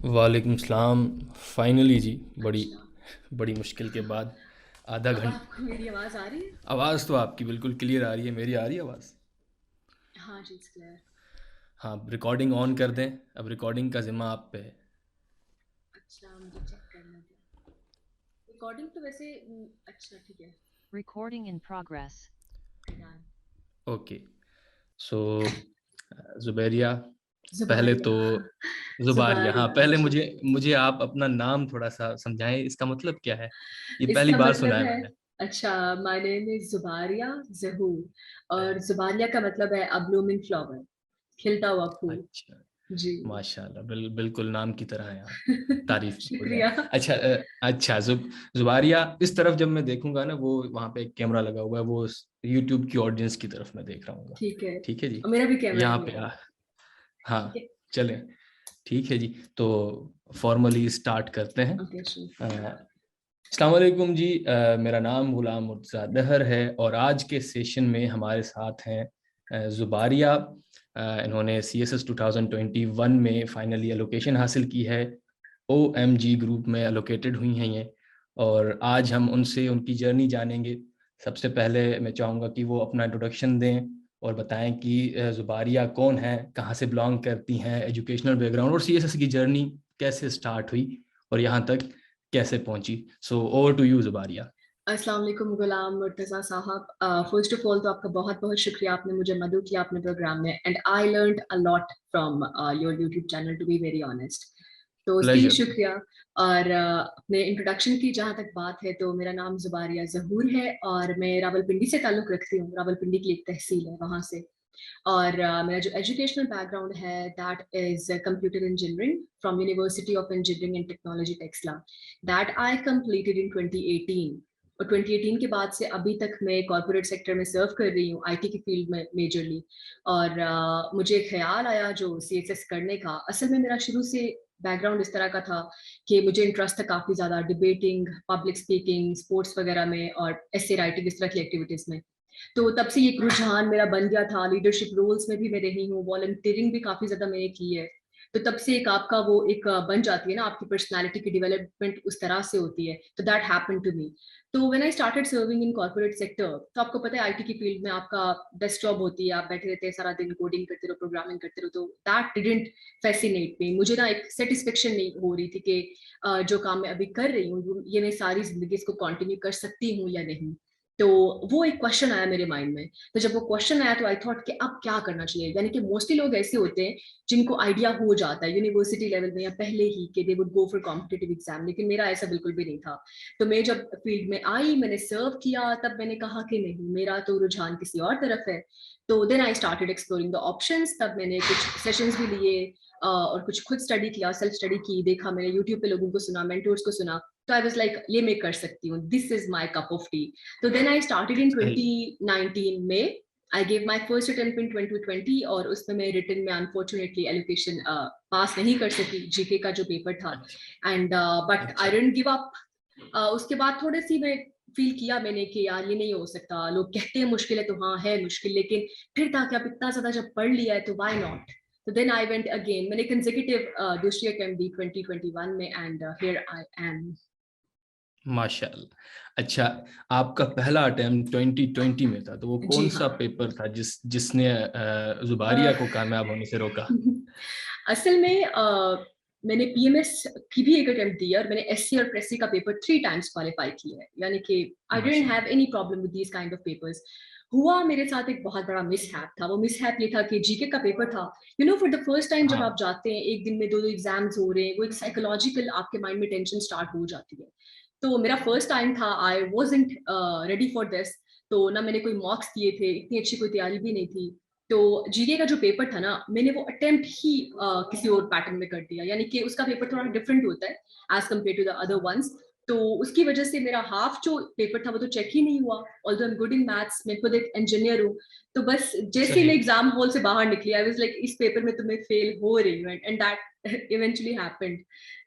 वालेकुम सलाम। फाइनली जी, बड़ी अच्छा। बड़ी मुश्किल के बाद आधा अब घंटा। आपको मेरी आवाज़ आ रही है? आवाज़ तो आपकी बिल्कुल क्लियर आ रही है। मेरी आ रही है आवाज़? हाँ जी, इट्स क्लियर। हाँ, रिकॉर्डिंग ऑन कर दें। अब रिकॉर्डिंग का ज़िम्मा आप पे है। अच्छा, मुझे चेक करना था। रिकॉर्डिंग तो वैसे अच्छा ठीक है। Recording in progress. Done. Okay. So Zubairia, पहले तो ज़ुबारिया। ज़ुबारिया, हाँ, ज़ुबारिया पहले जी। मुझे मुझे आप अपना नाम थोड़ा-सा समझाएँ, इसका मतलब क्या है? ये पहली इसका बार सुना मतलब है है, मैंने। अच्छा, माय नेम इज़ ज़ुबारिया ज़हूर और ज़ुबारिया का मतलब है अ ब्लूमिंग फ्लावर, खिलता हुआ फूल। अच्छा। जी। माशाल्लाह, बिल्कुल नाम की तरह हैं आप। तारीफ़ हो जाए। शुक्रिया। अच्छा अच्छा, ज़ुबारिया, इस तरफ जब मैं देखूँगा ना, वो वहाँ पे एक कैमरा लगा हुआ है, वो स यूट्यूब की ऑडियंस की तरफ मैं देख रहा हूँगा। ठीक है। ठीक है जी? और मेरा भी कैमरा यहाँ खुला पे है। ठीक हाँ, है। चलें, ठीक है जी। तो फ़ॉर्मली स्टार्ट करते हैं। ओके, अ, शुरू। अस्सलाम वालेकुम जी। मेरा नाम गुलाम मुर्तज़ा दहर है और आज के सेशन में हमारे साथ हैं ज़ुबारिया। इन्होंने सीएसएस 2021 में फाइनली एलोकेशन हासिल की है। ओएमजी ग्रुप में एलोकेटेड हुई हैं ये, और आज हम उनसे उनकी जर्नी जानेंगे। सबसे पहले मैं चाहूँगा कि वो अपना इंट्रोडक्शन दें और बताएं कि ज़ुबारिया कौन है, कहाँ से बिलोंग करती हैं, एजुकेशनल बैकग्राउंड और सीएसएस की जर्नी कैसे स्टार्ट हुई और यहाँ तक कैसे पहुँची। So over to you Zubaria. अस्सलाम वालेकुम गुलाम मुर्तज़ा साहब। फर्स्ट ऑफ ऑल तो आपका बहुत बहुत शुक्रिया, आपने मुझे मदद किया अपने प्रोग्राम में and I learned a lot from your YouTube channel to be very honest, तो उसके लिए प्लेजर। शुक्रिया। और अपने इंट्रोडक्शन की जहाँ तक बात है तो मेरा नाम ज़ुबारिया ज़हूर है और मैं रावलपिंडी से ताल्लुक़ रखती हूँ। रावलपिंडी की एक तहसील है वहाँ से। और मेरा जो एजुकेशनल बैकग्राउंड है that is computer engineering from university of engineering and technology Taxila, that I completed in 2018। और 2018 के बाद से अभी तक मैं कॉर्पोरेट सेक्टर में सर्व कर रही हूँ, आईटी की फील्ड में मेजरली। और मुझे ख्याल आया जो सीएसएस करने का, असल में मेरा शुरू से बैकग्राउंड इस तरह का था कि मुझे इंटरेस्ट था काफ़ी ज़्यादा डिबेटिंग, पब्लिक स्पीकिंग, स्पोर्ट्स वगैरह में और एसे राइटिंग, इस तरह की एक्टिविटीज़ में। तो तब से ये एक रुझान मेरा बन गया था। लीडरशिप रोल्स में भी मैं रही हूँ, वॉलंटियरिंग भी काफी ज्यादा मैंने की है। तो तब से एक आपका वो एक बन जाती है ना, आपकी पर्सनालिटी की डेवलपमेंट उस तरह से होती है। तो दैट हैपेंड टू मी। तो when I started serving in corporate sector, तो आपको पता है आईटी की फील्ड में आपका डेस्क जॉब होती है, आप बैठे रहते हैं सारा दिन, कोडिंग करते रहो, प्रोग्रामिंग करते रहो। तो दैट डिडंट फैसिनेट मी। मुझे ना एक सेटिस्फेक्शन नहीं हो रही थी कि जो काम मैं अभी कर रही हूँ ये मैं सारी जिंदगी इसको कंटिन्यू कर सकती हूँ या नहीं। तो वो एक क्वेश्चन आया मेरे माइंड में। तो जब वो क्वेश्चन आया तो आई थॉट कि अब क्या करना चाहिए। यानी कि मोस्टली लोग ऐसे होते हैं जिनको आइडिया हो जाता है यूनिवर्सिटी लेवल में या पहले ही कि they would go for competitive exam, लेकिन मेरा ऐसा बिल्कुल भी नहीं था। तो मैं जब फील्ड में आई, मैंने सर्व किया, तब मैंने कहा कि नहीं, मेरा तो रुझान किसी और तरफ है। तो then I started exploring the options. तब मैंने कुछ सेशंस भी लिए और कुछ खुद स्टडी किया, सेल्फ स्टडी की, देखा मैंने यूट्यूब पे लोगों को सुना, मेंटर्स को सुना। तो आई वाज लाइक ये मैं कर सकती हूँ, this is my cup of T. So then I started in सही। 2019 में। I gave my first attempt in 2020 और उसमें मैं रिटन में अनफॉर्चुनेटली एलोकेशन पास नहीं कर सकी, जीके का जो पेपर था। अच्छा। एंड बट आई अच्छा। Didn't give up. उसके बाद थोड़ी सी मैं फील किया मैंने कि यार ये नहीं हो सकता, लोग कहते हैं मुश्किल है तो हाँ है मुश्किल, लेकिन फिर था कि अब इतना ज्यादा जब पढ़ लिया है तो व्हाई नॉट। तो देन आई वेंट अगेन, मैंने कंसेक्यूटिव दूसरी अटेम्प्ट दी 2021 में एंड हियर आई एम। माशाल्लाह। अच्छा, आपका पहला अटेम्प्ट 2020 में था, तो वो जी कौन हाँ। सा पेपर था जिसने ज़ुबारिया को कामयाब होने से रोका? असल में मैंने पीएमएस की भी एक अटेम्प्ट दी है और मैंने एससी और प्रेसी का पेपर 3 टाइम्स क्वालिफाई किया है। यानी कि आई डिडंट हैव माशाल्लाह। Any problem with these kind of papers. हुआ मेरे साथ एक बहुत बड़ा मिसहैप था। वो मिसहैप ये था कि जीके का पेपर था। You know, for the first time जब आप हाँ। जाते हैं, एक दिन में दो दो एग्जाम्स हो रहे हैं, वो एक साइकोलॉजिकल आपके माइंड में टेंशन स्टार्ट हो जाती है। तो मेरा फर्स्ट टाइम था, I wasn't ready for this. तो ना मैंने कोई मॉक्स दिए थे, इतनी अच्छी कोई तैयारी भी नहीं थी। तो जीके का जो पेपर था ना, मैंने वो अटेम्प्ट ही किसी और पैटर्न में कर दिया। यानी कि उसका पेपर थोड़ा डिफरेंट होता है as compared to the other ones. तो उसकी वजह से मेरा हाफ जो पेपर था वो तो चेक ही नहीं हुआ। Although I am good in maths, मैं खुद एक इंजीनियर हूँ। तो बस जैसे ही सही। मैं एग्जाम हॉल से बाहर निकली, आई वाज लाइक इस पेपर में तो मैं फेल हो रही हूँ, एंड दैट इवेंचुअली हैपेंड।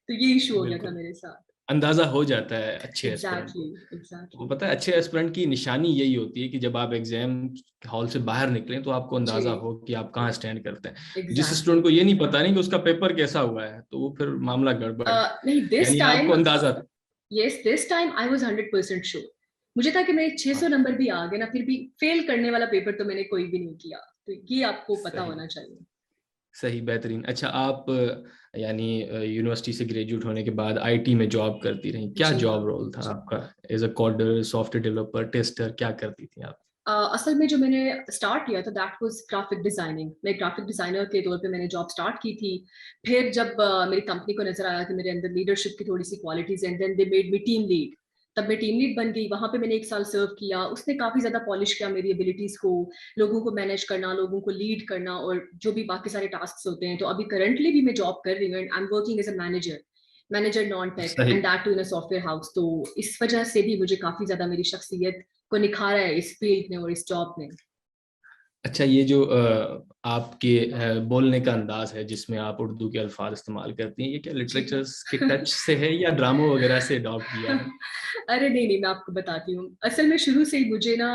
तो ये इशू हो गया था बिल्कुल। मेरे साथ। अंदाजा हो जाता है अच्छे एस्पिरेंट को। एग्जैक्टली तो पता है अच्छे एस्पिरेंट की निशानी यही होती है कि जब आप एग्जाम हॉल से बाहर निकलें तो आपको अंदाजा जी हो कि आप कहाँ स्टैंड करते हैं। जिस एग्जैक्टली स्टूडेंट को ये नहीं पता नहीं कि उसका पेपर कैसा हुआ है, तो वो फिर मामला गड़बड़ है। नहीं दिस यानी टाइम, आपको अंदाजा था। Yes this time I was 100% sure. मुझे था कि मेरे 600 हाँ, नंबर भी आ गए ना, फिर भी फेल करने वाला पेपर तो मैंने कोई भी नहीं किया। तो ये आपको पता सही होना चाहिए। सही, बेहतरीन। अच्छा, आप यानी यूनिवर्सिटी से ग्रेजुएट होने के बाद आईटी में जॉब करती रही, क्या जी हाँ। जॉब रोल था आपका? As a coder, software developer, tester, क्या करती थी आप? असल में जो मैंने स्टार्ट किया था दैट वाज ग्राफिक डिजाइनिंग। मैं ग्राफिक डिजाइनर के तौर पे मैंने जॉब स्टार्ट की थी। फिर जब मेरी कंपनी को नजर आया कि मेरे अंदर लीडरशिप की थोड़ी सी qualities and then they made me team lead. तब मैं टीम लीड बन गई। वहां पे मैंने 1 साल सर्व किया। उसने काफी ज्यादा पॉलिश किया मेरी एबिलिटीज को, लोगों को मैनेज करना, लोगों को लीड करना और जो भी बाकी सारे टास्क होते हैं। तो अभी करंटली भी मैं जॉब कर रही हूँ and I am working as a manager non tech सही। And that too in a software house. तो इस वजह से भी मुझे काफी ज्यादा मेरी शख्सियत को निखारा है इस फील्ड ने और इस जॉब ने। अच्छा, ये जो आपके बोलने का अंदाज है जिसमें आप उर्दू के अल्फाज इस्तेमाल करती हैं, ये क्या जी लिटरेचर्स के टच से है या ड्रामो वगैरह से अडॉप्ट किया है? अरे नहीं नहीं, मैं आपको बताती हूँ। असल में शुरू से ही मुझे ना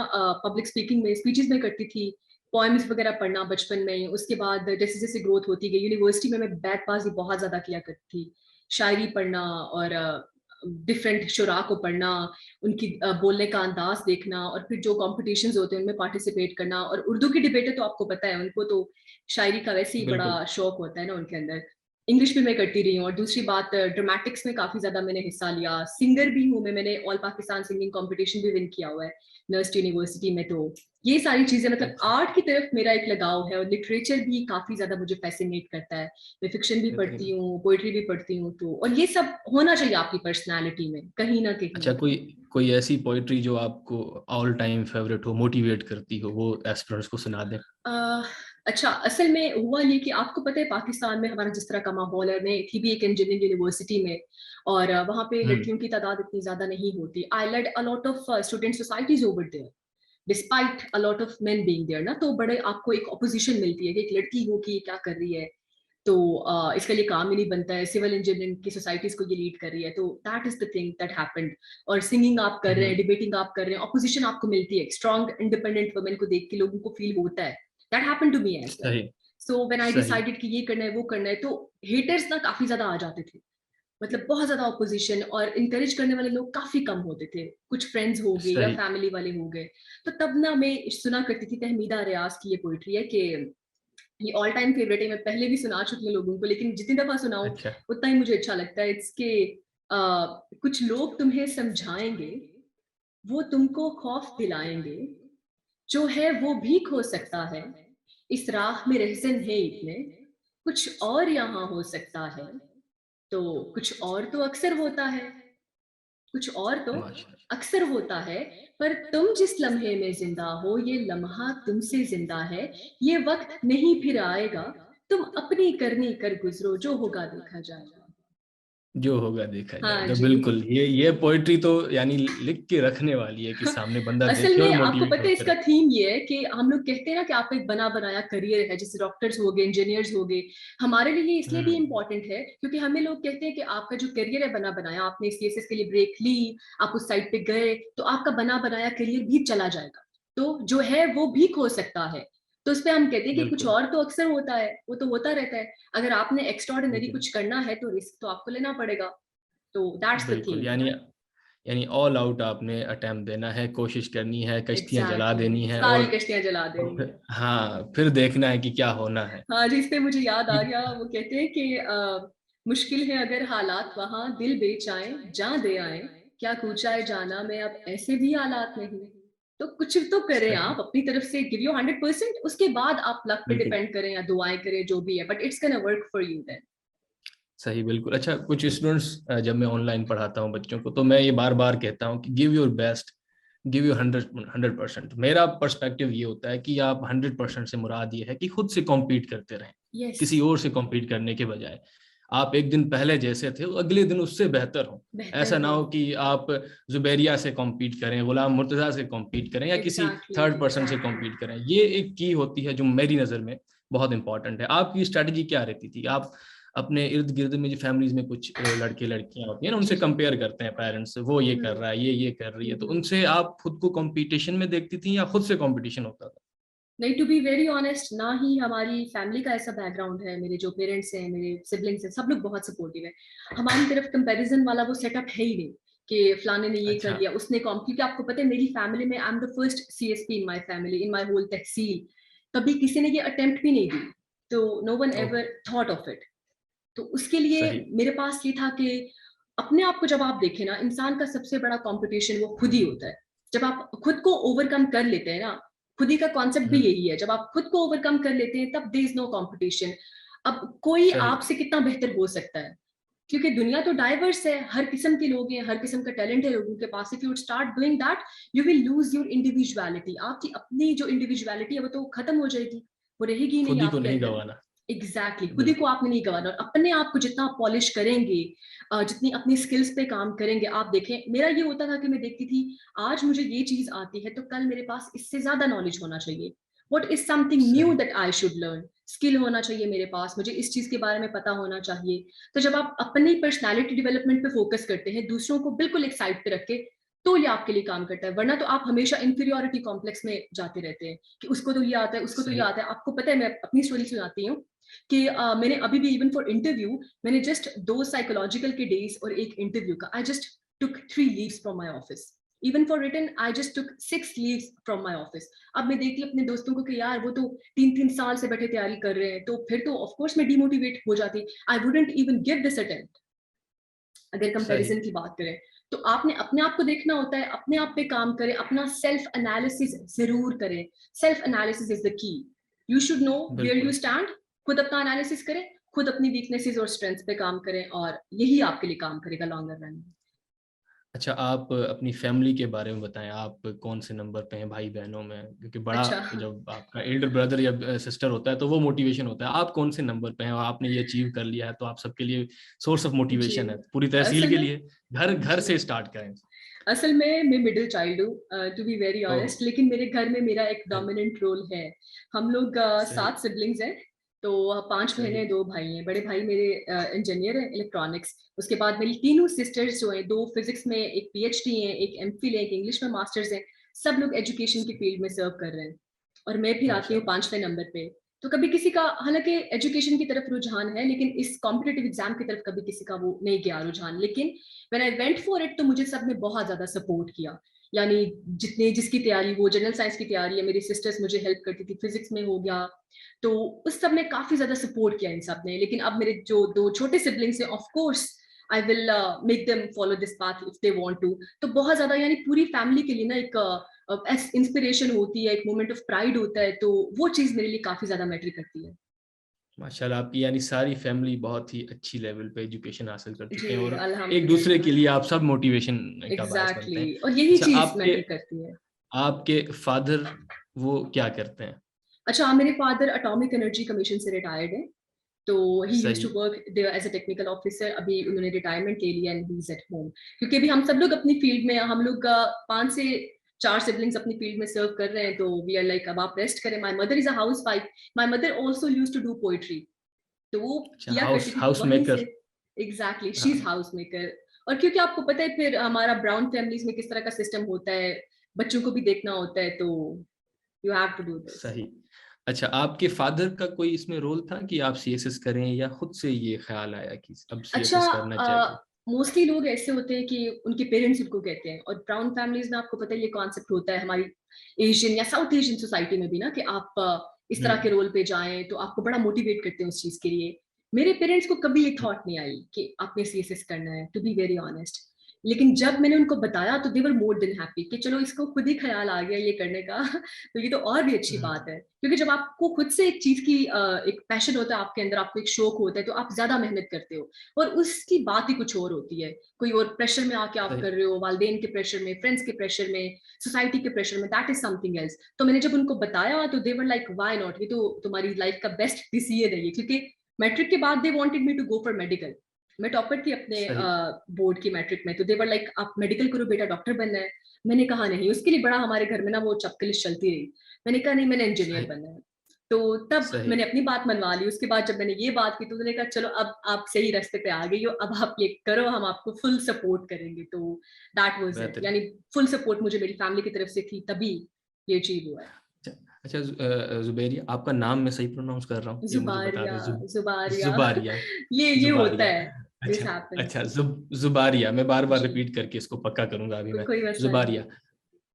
पब्लिक स्पीकिंग में स्पीचेस में करती थी, पोएम्स वगैरह पढ़ना बचपन में। उसके बाद जैसे जैसे ग्रोथ होती गई यूनिवर्सिटी में, मैं बैतबाजी बहुत ज्यादा किया करती थी, शायरी पढ़ना और डिफरेंट शुरा को पढ़ना, उनकी बोलने का अंदाज देखना और फिर जो कॉम्पिटिशन्स होते हैं उनमें पार्टिसिपेट करना। और उर्दू की डिबेट तो आपको पता है, उनको तो शायरी का वैसे ही बड़ा बिल्कुल। शौक होता है ना उनके अंदर। इंग्लिश भी मैं करती रही हूँ। और दूसरी बात, ड्रामेटिक्स में काफी ज्यादा मैंने हिस्सा लिया। सिंगर भी हूँ मैं, मैंने ऑल पाकिस्तान सिंगिंग कंपटीशन भी विन किया हुआ है नर्स यूनिवर्सिटी में। तो ये सारी चीजें, मतलब अच्छा, आर्ट की तरफ मेरा एक लगाव है और लिटरेचर भी काफी ज्यादा मुझे फैसिनेट करता है। मैं फिक्शन भी पढ़ती बेहतरीन। हूँ, पोइट्री भी पढ़ती हूँ। तो और ये सब होना चाहिए आपकी पर्सनैलिटी में कहीं ना कहीं। अच्छा, कोई कोई ऐसी पोइट्री जो आपको ऑल टाइम फेवरेट हो, मोटिवेट करती हो, वो एस्पिरेंट्स को सुना दें। अह, अच्छा, असल में हुआ ये कि आपको पता है पाकिस्तान में हमारा जिस तरह का माहौल है। मैं थी भी एक इंजीनियरिंग यूनिवर्सिटी में और वहाँ पे हम्म। लड़कियों की तादाद इतनी ज्यादा नहीं होती। I led a lot of student societies over there despite a lot of men being there ना। तो बड़े आपको एक ऑपोजिशन मिलती है कि एक लड़की हो कि ये क्या कर रही है, तो इसके लिए काम ही नहीं बनता है। सिविल इंजीनियरिंग की सोसाइटीज को ये लीड कर रही है। तो that is the thing that happened. और सिंगिंग आप कर रहे हैं, हम्म। डिबेटिंग आप कर रहे हैं, ऑपोजिशन आपको मिलती है। स्ट्रॉन्ग इंडिपेंडेंट वुमेन को देख के लोगों को फील होता है। That happened to me as well. सही सो व्हेन आई सही डिसाइडेड कि ये करना है वो करना है, तो हेटर्स ना काफी ज्यादा आ जाते थे। मतलब बहुत ज्यादा ऑपोजिशन, और इंकरेज करने वाले लोग काफी कम होते थे। कुछ फ्रेंड्स हो गए या सही। फैमिली वाले हो गए। तो तब ना मैं सुना करती थी तहमीदा रियाज की ये पोइट्री है कि ये ऑल टाइम फेवरेट है। मैं पहले भी सुना चुकी हूँ लोगों को, लेकिन जितनी दफा सुनाऊं अच्छा। उतना ही मुझे अच्छा लगता है। इट्स के कुछ लोग तुम्हें समझाएंगे, वो तुमको खौफ दिलाएंगे, जो है वो भी खो सकता है, इस राह में रहज़न है इतने, कुछ और यहाँ हो सकता है। तो कुछ और तो अक्सर होता है, कुछ और तो माशा। अक्सर होता है, पर तुम जिस लम्हे में जिंदा हो ये लम्हा तुमसे जिंदा है। ये वक्त नहीं फिर आएगा, तुम अपनी करनी कर गुजरो, जो होगा देखा जाएगा। जो होगा देखा हाँ जाएगा, जी। बिल्कुल। ये पोइट्री तो यानी लिख के रखने वाली है कि सामने बंदा असल देखे में और आपको मोटिवेट पता है होते इसका रहे। थीम ये है कि हम लोग कहते हैं ना कि आपका एक बना बनाया करियर है, जैसे डॉक्टर्स हो गए, इंजीनियर्स हो गए। हमारे लिए ये इसलिए भी हम्म। इंपॉर्टेंट है क्योंकि हमें लोग कहते हैं कि आपका जो करियर है बना बनाया, आपने सीएसएस के लिए ब्रेक ली, आप उस साइड पे गए, तो आपका बना बनाया करियर भी चला जाएगा। तो जो है वो भी खो सकता है। तो उस पर हम कहते हैं कि कुछ बिल्कुल और तो अक्सर होता है, वो तो होता रहता है। अगर आपने एक्स्ट्राऑर्डिनरी बिल्कुल कुछ करना है तो रिस्क तो आपको लेना पड़ेगा। तो दैट्स द बिल्कुल। थीम। यानी यानी ऑल आउट आपने अटेम्प्ट देना है, कोशिश करनी है, कश्तियां जला एग्जैक्टली देनी है, सारी कश्तियां जला और देनी फिर, है। हाँ, फिर देखना है कि क्या होना है। हाँ जिस पे मुझे याद आ ये- गया, वो कहते हैं कि मुश्किल है अगर हालात वहां दिल बेचाए जा दे आए, क्या कूचा है जाना में अब ऐसे भी हालात नहीं। तो कुछ तो करें सही। आप अपनी तरफ से, गिव यू 100%। उसके बाद आप लक पे बिल्कुल डिपेंड करें या दुआएं करें, जो भी है, but it's gonna work for you then. सही, बिल्कुल। अच्छा, कुछ स्टूडेंट्स जब मैं ऑनलाइन पढ़ाता हूँ बच्चों को, तो मैं ये बार बार कहता हूँ कि give your best, give you 100%। मेरा पर्सपेक्टिव ये होता है कि आप 100% से मुराद ये है कि खुद से कॉम्पीट करते रहें, यस, किसी और से कॉम्पीट करने के बजाय। आप एक दिन पहले जैसे थे अगले दिन उससे बेहतर हो। बेहतर ऐसा ना हो। हो कि आप जुबैरिया से कॉम्पीट करें, गुलाम मुर्तजा से कॉम्पीट करें, या किसी एग्जैक्टली थर्ड पर्सन से कॉम्पीट करें। ये एक की होती है जो मेरी नज़र में बहुत इंपॉर्टेंट है। आपकी स्ट्रैटेजी क्या रहती थी? आप अपने इर्द गिर्द में जो फैमिलीज में कुछ लड़के लड़कियां होती हैं ना, उनसे कंपेयर करते हैं पेरेंट्स, वो ये कर रहा है, ये कर रही है, तो उनसे आप खुद को कंपटीशन में देखती थी या खुद से कंपटीशन होता था? नहीं, टू बी वेरी ऑनेस्ट, ना ही हमारी फैमिली का ऐसा बैकग्राउंड है, मेरे जो पेरेंट्स हैं, मेरे सिबलिंग्स हैं, सब लोग बहुत सपोर्टिव है। हमारी तरफ कंपैरिजन वाला वो सेटअप है ही नहीं कि फलाने ने ये अच्छा। कर लिया, उसने कॉम, क्योंकि आपको पता है मेरी फैमिली में I am the first CSP in my family, in my whole tehsil. कभी किसी ने ये अटेम्प्ट भी नहीं दी, तो no one ever thought of it. तो उसके लिए सही। मेरे पास ये था कि अपने आप को जब आप देखें ना, इंसान का सबसे बड़ा कंपटीशन वो खुद ही होता है। जब आप खुद को ओवरकम कर लेते हैं ना, खुद ही का कॉन्सेप्ट भी यही है, जब आप खुद को ओवरकम कर लेते हैं तब देयर इज नो कंपटीशन। अब कोई सही। आपसे कितना बेहतर हो सकता है, क्योंकि दुनिया तो डाइवर्स है, हर किस्म के लोग हैं, हर किस्म का टैलेंट है लोगों के पास। If you start doing that, you will lose your individuality. आपकी अपनी जो इंडिविजुअलिटी है वो तो खत्म हो जाएगी, वो रहेगी नहीं खुद ही को आपके नहीं अंदर। गंवाना। एग्जैक्टली, खुद ही को बिल्कुल। आपने नहीं गंवाना। और अपने आप को जितना पॉलिश करेंगे, जितनी अपनी स्किल्स पे काम करेंगे, आप देखें, मेरा ये होता था कि मैं देखती थी आज मुझे ये चीज आती है तो कल मेरे पास इससे ज्यादा नॉलेज होना चाहिए। व्हाट इज समथिंग न्यू सही। That I should learn, skill होना चाहिए मेरे पास, मुझे इस चीज के बारे में पता होना चाहिए। तो जब आप अपनी पर्सनैलिटी डेवलपमेंट पे फोकस करते हैं, दूसरों को बिल्कुल एक साइड पे रख के, तो ये आपके लिए काम करता है। वरना तो आप हमेशा इंफीरियोरिटी कॉम्प्लेक्स में जाते रहते हैं कि उसको तो ये आता है, उसको तो ये सही। आता है। आपको पता है, मैं अपनी स्टोरी सुनाती हूँ कि मैंने अभी भी इवन फॉर इंटरव्यू, मैंने जस्ट 2 साइकोलॉजिकल के डेज और एक इंटरव्यू का, I just took 3 leaves from my office. Even for written I just took 6 leaves from my office. अब मैं देखती हूँ अपने दोस्तों को कि यार वो तो 3-3 साल से बैठे तैयारी कर रहे हैं, तो फिर तो ऑफ कोर्स मैं डिमोटिवेट हो जाती। I wouldn't even give this attempt, अगर सही। कंपैरिजन की बात करें। तो आपने अपने आप को देखना होता है, अपने आप पे काम करें, अपना सेल्फ एनालिसिस जरूर करें। Self analysis is the key. You should know where you बिल्कुल। स्टैंड। खुद अपना एनालिसिस करें, खुद अपनी वीकनेसेस और स्ट्रेंथ्स पे काम करें, और यही आपके लिए काम करेगा लॉन्गर रन में। अच्छा, आप अपनी फैमिली के बारे में बताएं, आप कौन से नंबर पे हैं भाई बहनों में? क्योंकि बड़ा, अच्छा। जब आपका एल्डर ब्रदर या सिस्टर होता है तो वो मोटिवेशन होता है। आप कौन से नंबर पे हैं और आपने ये अचीव कर लिया है, तो आप सबके लिए सोर्स ऑफ जी, मोटिवेशन है पूरी तहसील असल के में, लिए। घर घर जी, से स्टार्ट करें। असल में मैं मिडिल चाइल्ड हूँ, to be very oh. Honest, लेकिन मेरे घर में मेरा एक सही। डोमिनेंट रोल है। हम लोग सही। 7 सिबलिंग्स हैं, तो 5 सही। बहनें 2 भाई हैं। बड़े भाई मेरे इंजीनियर हैं इलेक्ट्रॉनिक्स। उसके बाद मेरी तीनों सिस्टर्स जो हैं, 2 फिजिक्स में, एक पीएचडी है, एक एमफिल है, एक इंग्लिश में मास्टर्स है। सब लोग एजुकेशन की फील्ड में सर्व कर रहे हैं, और मैं फिर आती हूँ माशाल्लाह। 5वें नंबर पे। तो कभी किसी का, हालांकि एजुकेशन की तरफ रुझान है, लेकिन इस कॉम्पिटेटिव एग्जाम की तरफ कभी किसी का वो नहीं गया रुझान। लेकिन when I went for it, तो मुझे सबने बहुत ज्यादा सपोर्ट किया। यानी जितने जिसकी तैयारी, वो जनरल साइंस की तैयारी है, मेरी सिस्टर्स मुझे हेल्प करती थी, फिजिक्स में हो गया, तो उस सब ने काफी ज्यादा सपोर्ट किया इन सब ने। लेकिन अब मेरे जो 2 छोटे सिबलिंग्स हैं, of course I will make them follow this path if they want to. तो बहुत ज्यादा, यानी पूरी फैमिली के लिए ना एक इंस्पिरेशन होती है, एक मोमेंट ऑफ प्राइड होता है, तो वो चीज मेरे लिए काफी ज्यादा मैटर करती है। माशाल्लाह, आपकी यानी सारी फैमिली बहुत ही अच्छी लेवल पे एजुकेशन हासिल कर जी, चुके हैं और एक दूसरे के अल्हम्दुलिल्लाह। लिए आप सब मोटिवेशन का बायस बनते एग्जैक्टली, हैं। और यही अच्छा, चीज आपके मैटर करती है। आपके फादर वो क्या करते हैं? अच्छा, मेरे फादर एटॉमिक एनर्जी कमीशन से रिटायर्ड है, तो ही यूज्ड टू सही। Work there as a technical officer. अभी उन्होंने रिटायरमेंट ले लिया, and he is at home. क्योंकि अभी हम सब लोग अपनी फील्ड में, हम लोग 5 से 4 सिबलिंग्स अपनी फील्ड में सर्व कर रहे हैं, तो वी आर लाइक अब आप रेस्ट करें। My mother is a housewife. My mother also used to do poetry, तो वो अच्छा, किया हाउस करती थी, तो हाउस वहीं से। मेकर। एग्जैक्टली, शी इज हाँ। House maker. और क्योंकि आपको पता है फिर हमारा ब्राउन फैमिलीज में किस तरह का सिस्टम होता है, बच्चों को भी देखना होता है, तो you have to do this. सही। अच्छा, आपके फादर का कोई इसमें रोल था कि आप सीएसएस करें, या खुद से ये ख्याल आया कि अब अच्छा, सीएसएस करना चाहिए? मोस्टली लोग ऐसे होते हैं कि उनके पेरेंट्स उनको कहते हैं, और ब्राउन फैमिलीज में आपको पता है ये कॉन्सेप्ट होता है हमारी एशियन या साउथ एशियन सोसाइटी में भी ना, कि आप इस तरह के हम्म। रोल पे जाएं, तो आपको बड़ा मोटिवेट करते हैं उस चीज के लिए। मेरे पेरेंट्स को कभी ये थॉट नहीं आई कि आपने सीएसएस करना है, टू बी वेरी ऑनेस्ट। लेकिन जब मैंने उनको बताया, तो दे वर मोर देन हैप्पी कि चलो इसको खुद ही ख्याल आ गया ये करने का तो ये तो और भी अच्छी बात है। क्योंकि जब आपको खुद से एक चीज की एक पैशन होता है आपके अंदर, आपको एक शौक होता है, तो आप ज्यादा मेहनत करते हो, और उसकी बात ही कुछ और होती है। कोई और प्रेशर में आके आप सही। कर रहे हो, वालदेन के प्रेशर में, फ्रेंड्स के प्रेशर में, सोसाइटी के प्रेशर में, दैट इज समथिंग एल्स। तो मैंने जब उनको बताया, तो दे वर लाइक व्हाई नॉट, ये तो तुम्हारी लाइफ का बेस्ट डिसीजन है ये। क्योंकि मैट्रिक के बाद they wanted me to go for medical. मैं टॉपर थी अपने सही। बोर्ड की मैट्रिक में, तो दे वर लाइक आप मेडिकल करो बेटा, डॉक्टर बनना है। मैंने कहा नहीं, उसके लिए बड़ा हमारे घर में ना वो चपकलिश चलती रही। मैंने कहा नहीं, मैंने इंजीनियर सही। बनना है। तो तब सही। मैंने अपनी बात मनवा ली। उसके बाद जब मैंने ये बात की तो उन्होंने कहा चलो अब आप सही रास्ते पे आ गई हो, अब आप ये करो, हम आपको फुल सपोर्ट करेंगे। तो दैट वाज इट, बेहतरीन। यानी फुल सपोर्ट मुझे मेरी फैमिली की तरफ से थी, तभी ये अचीव हुआ है। अच्छा अच्छा, जुबैरिया, आपका नाम मैं सही प्रोनाउंस कर रहा हूँ ये मुझे बता जुबारिया, दें? जुबारिया। जुबारिया। ये होता जुबारिया। है, दिस अच्छा हैपेंस। अच्छा, जुबारिया, मैं बार बार जी, रिपीट करके इसको पक्का करूंगा अभी मैं। कोई मसला नहीं। जुबारिया।